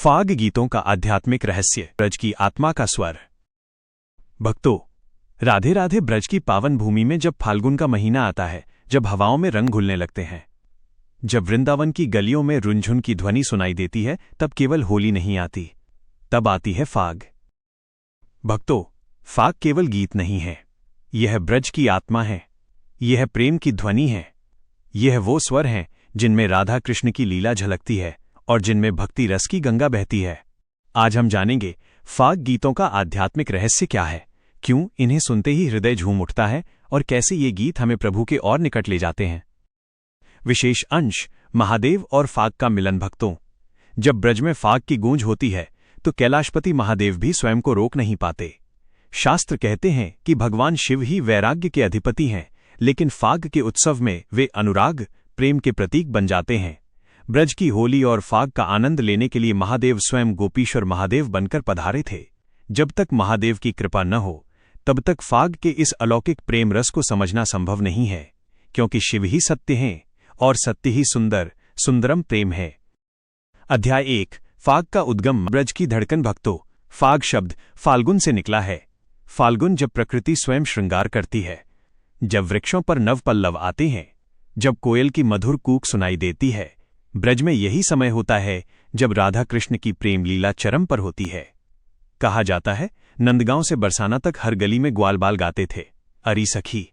फाग गीतों का आध्यात्मिक रहस्य, ब्रज की आत्मा का स्वर। भक्तों, राधे राधे। ब्रज की पावन भूमि में जब फाल्गुन का महीना आता है, जब हवाओं में रंग घुलने लगते हैं, जब वृंदावन की गलियों में रुनझुन की ध्वनि सुनाई देती है, तब केवल होली नहीं आती, तब आती है फाग। भक्तों, फाग केवल गीत नहीं है, यह ब्रज की आत्मा है, यह प्रेम की ध्वनि है, यह वो स्वर हैं जिनमें राधा कृष्ण की लीला झलकती है और जिनमें भक्ति रस की गंगा बहती है। आज हम जानेंगे फाग गीतों का आध्यात्मिक रहस्य क्या है, क्यों इन्हें सुनते ही हृदय झूम उठता है और कैसे ये गीत हमें प्रभु के और निकट ले जाते हैं। विशेष अंश, महादेव और फाग का मिलन। भक्तों, जब ब्रज में फाग की गूंज होती है तो कैलाशपति महादेव भी स्वयं को रोक नहीं पाते। शास्त्र कहते हैं कि भगवान शिव ही वैराग्य के अधिपति हैं, लेकिन फाग के उत्सव में वे अनुराग, प्रेम के प्रतीक बन जाते हैं। ब्रज की होली और फाग का आनंद लेने के लिए महादेव स्वयं गोपीश्वर महादेव बनकर पधारे थे। जब तक महादेव की कृपा न हो, तब तक फाग के इस अलौकिक प्रेम रस को समझना संभव नहीं है, क्योंकि शिव ही सत्य हैं और सत्य ही सुंदर, सुंदरम प्रेम है। अध्याय 1, फाग का उद्गम, ब्रज की धड़कन। भक्तों, फाग शब्द फाल्गुन से निकला है। फाल्गुन जब प्रकृति स्वयं श्रृंगार करती है, जब वृक्षों पर नव पल्लव आते हैं, जब कोयल की मधुर कूक सुनाई देती है, ब्रज में यही समय होता है जब राधा कृष्ण की प्रेम लीला चरम पर होती है। कहा जाता है, नंदगांव से बरसाना तक हर गली में ग्वालबाल गाते थे, अरी सखी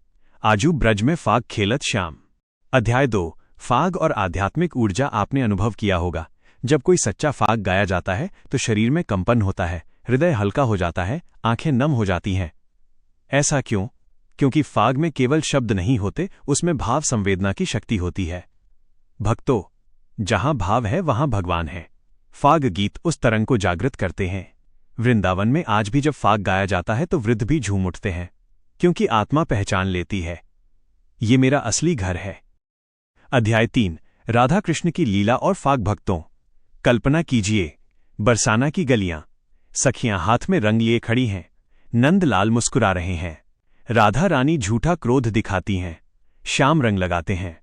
आजू ब्रज में फाग खेलत श्याम। अध्याय 2, फाग और आध्यात्मिक ऊर्जा। आपने अनुभव किया होगा, जब कोई सच्चा फाग गाया जाता है तो शरीर में कंपन होता है, हृदय हल्का हो जाता है, आंखें नम हो जाती हैं। ऐसा क्यों? क्योंकि फाग में केवल शब्द नहीं होते, उसमें भाव संवेदना की शक्ति होती है। भक्तों, जहां भाव है वहां भगवान है। फाग गीत उस तरंग को जागृत करते हैं। वृंदावन में आज भी जब फाग गाया जाता है तो वृद्ध भी झूम उठते हैं, क्योंकि आत्मा पहचान लेती है, ये मेरा असली घर है। अध्याय 3, राधा कृष्ण की लीला और फाग। भक्तों, कल्पना कीजिए, बरसाना की गलियां, सखियां हाथ में रंग लिए खड़ी हैं, नंदलाल मुस्कुरा रहे हैं, राधा रानी झूठा क्रोध दिखाती हैं, श्याम रंग लगाते हैं,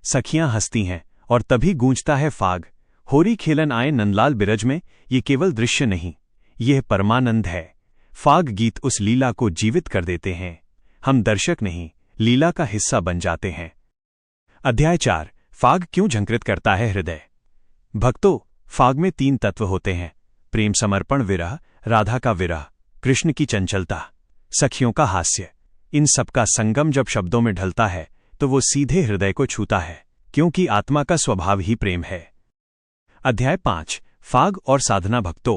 सखियां हंसती हैं, और तभी गूंजता है फाग। होरी खेलन आए नंदलाल बिरज में। ये केवल दृश्य नहीं, यह परमानंद है। फाग गीत उस लीला को जीवित कर देते हैं। हम दर्शक नहीं, लीला का हिस्सा बन जाते हैं। अध्याय 4, फाग क्यों झंकृत करता है हृदय। भक्तों, फाग में 3 तत्व होते हैं, प्रेम, समर्पण, विरह, राधा का विरह, कृष्ण की चंचलता, सखियों का हास्य। इन सबका संगम जब शब्दों में ढलता है तो वो सीधे हृदय को छूता है, क्योंकि आत्मा का स्वभाव ही प्रेम है। अध्याय 5, फाग और साधना। भक्तों,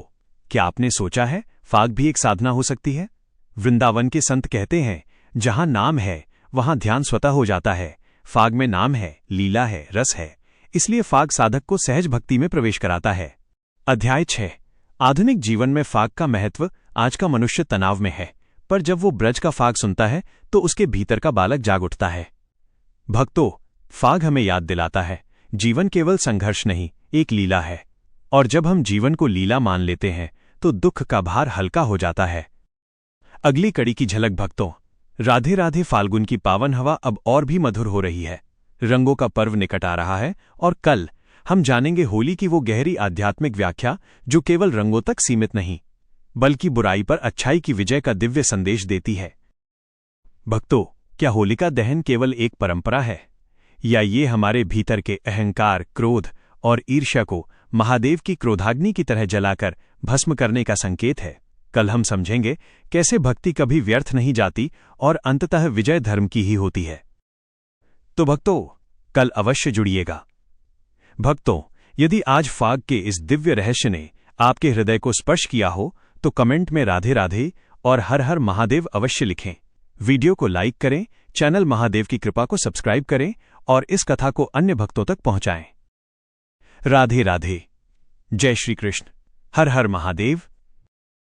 क्या आपने सोचा है फाग भी एक साधना हो सकती है? वृंदावन के संत कहते हैं, जहां नाम है वहां ध्यान स्वतः हो जाता है। फाग में नाम है, लीला है, रस है, इसलिए फाग साधक को सहज भक्ति में प्रवेश कराता है। अध्याय 6, आधुनिक जीवन में फाग का महत्व। आज का मनुष्य तनाव में है, पर जब वो ब्रज का फाग सुनता है तो उसके भीतर का बालक जाग उठता है। भक्तों, फाग हमें याद दिलाता है, जीवन केवल संघर्ष नहीं, एक लीला है, और जब हम जीवन को लीला मान लेते हैं तो दुख का भार हल्का हो जाता है। अगली कड़ी की झलक। भक्तों, राधे राधे। फाल्गुन की पावन हवा अब और भी मधुर हो रही है, रंगों का पर्व निकट आ रहा है, और कल हम जानेंगे होली की वो गहरी आध्यात्मिक व्याख्या जो केवल रंगों तक सीमित नहीं, बल्कि बुराई पर अच्छाई की विजय का दिव्य संदेश देती है। भक्तों, क्या होलिका दहन केवल एक परंपरा है, या ये हमारे भीतर के अहंकार, क्रोध और ईर्ष्या को महादेव की क्रोधाग्नि की तरह जलाकर भस्म करने का संकेत है? कल हम समझेंगे कैसे भक्ति कभी व्यर्थ नहीं जाती और अंततः विजय धर्म की ही होती है। तो भक्तों, कल अवश्य जुड़िएगा। भक्तों, यदि आज फाग के इस दिव्य रहस्य ने आपके हृदय को स्पर्श किया हो तो कमेंट में राधे राधे और हर हर महादेव अवश्य लिखें। वीडियो को लाइक करें, चैनल महादेव की कृपा को सब्सक्राइब करें और इस कथा को अन्य भक्तों तक पहुंचाएं। राधे राधे। जय श्री कृष्ण। हर हर महादेव।